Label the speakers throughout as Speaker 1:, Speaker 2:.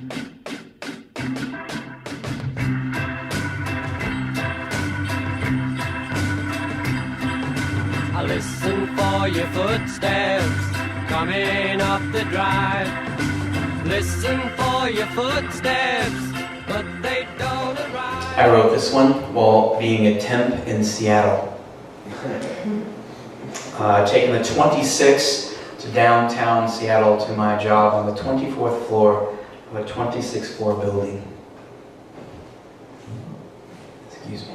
Speaker 1: I listen for your footsteps coming up the drive. Listen for your footsteps, but they don't arrive.
Speaker 2: I wrote this one while being a temp in Seattle. Taking the 26 to downtown Seattle to my job on the 24th floor of a 26-floor building. Excuse me.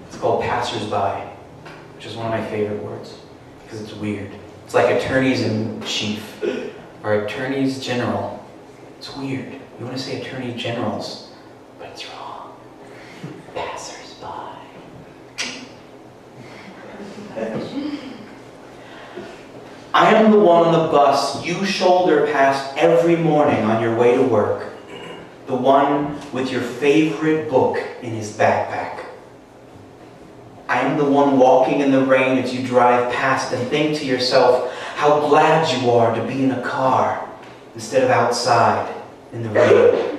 Speaker 2: It's called Passersby, which is one of my favorite words because it's weird. It's like attorneys in chief or attorneys general. It's weird. You want to say attorney generals, but it's wrong. Passersby. I am the one on the bus you shoulder past every morning on your way to work. The one with your favorite book in his backpack. I am the one walking in the rain as you drive past and think to yourself how glad you are to be in a car instead of outside in the rain.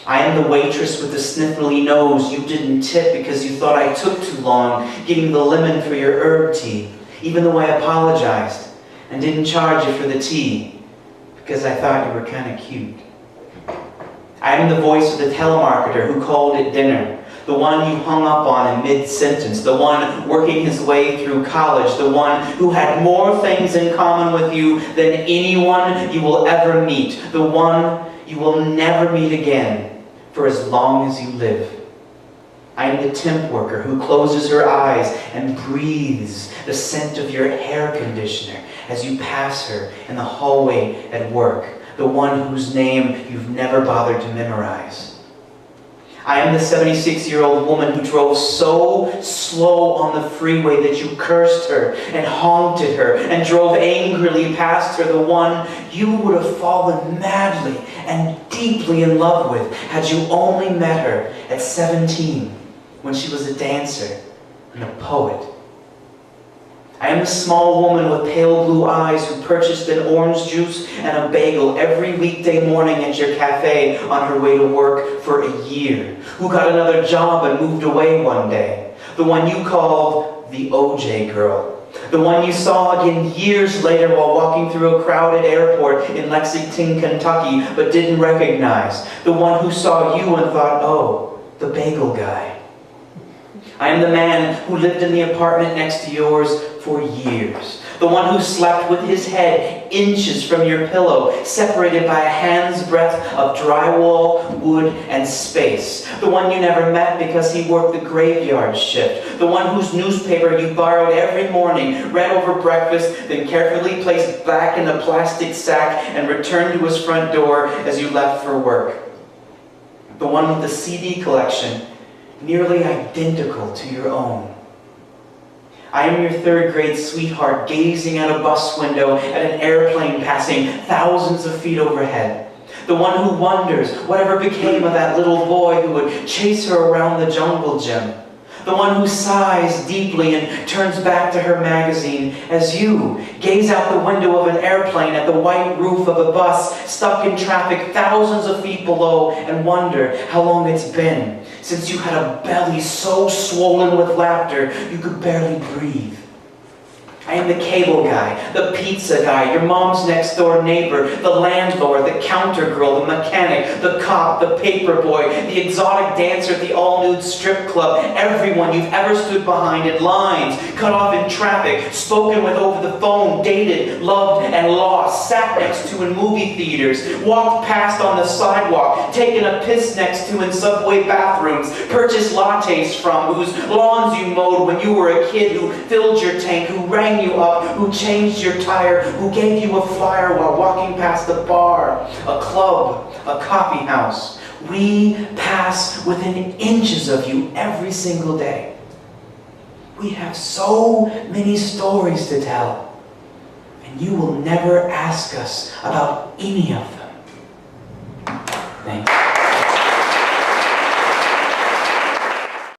Speaker 2: I am the waitress with the sniffly nose you didn't tip because you thought I took too long getting the lemon for your herb tea, even though I apologized and didn't charge you for the tea because I thought you were kind of cute. I am the voice of the telemarketer who called at dinner, the one you hung up on in mid-sentence, the one working his way through college, the one who had more things in common with you than anyone you will ever meet, the one you will never meet again for as long as you live. I am the temp worker who closes her eyes and breathes the scent of your hair conditioner as you pass her in the hallway at work, the one whose name you've never bothered to memorize. I am the 76-year-old woman who drove so slow on the freeway that you cursed her and honked at her and drove angrily past her, the one you would have fallen madly and deeply in love with had you only met her at 17 when she was a dancer and a poet. I am the small woman with pale blue eyes who purchased an orange juice and a bagel every weekday morning at your cafe on her way to work for a year, who got another job and moved away one day, the one you called the OJ girl, the one you saw again years later while walking through a crowded airport in Lexington, Kentucky, but didn't recognize, the one who saw you and thought, oh, the bagel guy. I am the man who lived in the apartment next to yours for years. The one who slept with his head inches from your pillow, separated by a hand's breadth of drywall, wood, and space. The one you never met because he worked the graveyard shift. The one whose newspaper you borrowed every morning, read over breakfast, then carefully placed back in the plastic sack and returned to his front door as you left for work. The one with the CD collection nearly identical to your own. I am your third grade sweetheart gazing out a bus window at an airplane passing thousands of feet overhead. The one who wonders whatever became of that little boy who would chase her around the jungle gym. The one who sighs deeply and turns back to her magazine as you gaze out the window of an airplane at the white roof of a bus stuck in traffic thousands of feet below and wonder how long it's been since you had a belly so swollen with laughter you could barely breathe. I am the cable guy, the pizza guy, your mom's next door neighbor, the landlord, the counter girl, the mechanic, the cop, the paper boy, the exotic dancer at the all-nude strip club, everyone you've ever stood behind in lines, cut off in traffic, spoken with over the phone, dated, loved, and lost, sat next to in movie theaters, walked past on the sidewalk, taken a piss next to in subway bathrooms, purchased lattes from, whose lawns you mowed when you were a kid, who filled your tank, who rang you up, who changed your tire, who gave you a flyer while walking past a bar, a club, a coffee house. We pass within inches of you every single day. We have so many stories to tell, and you will never ask us about any of them.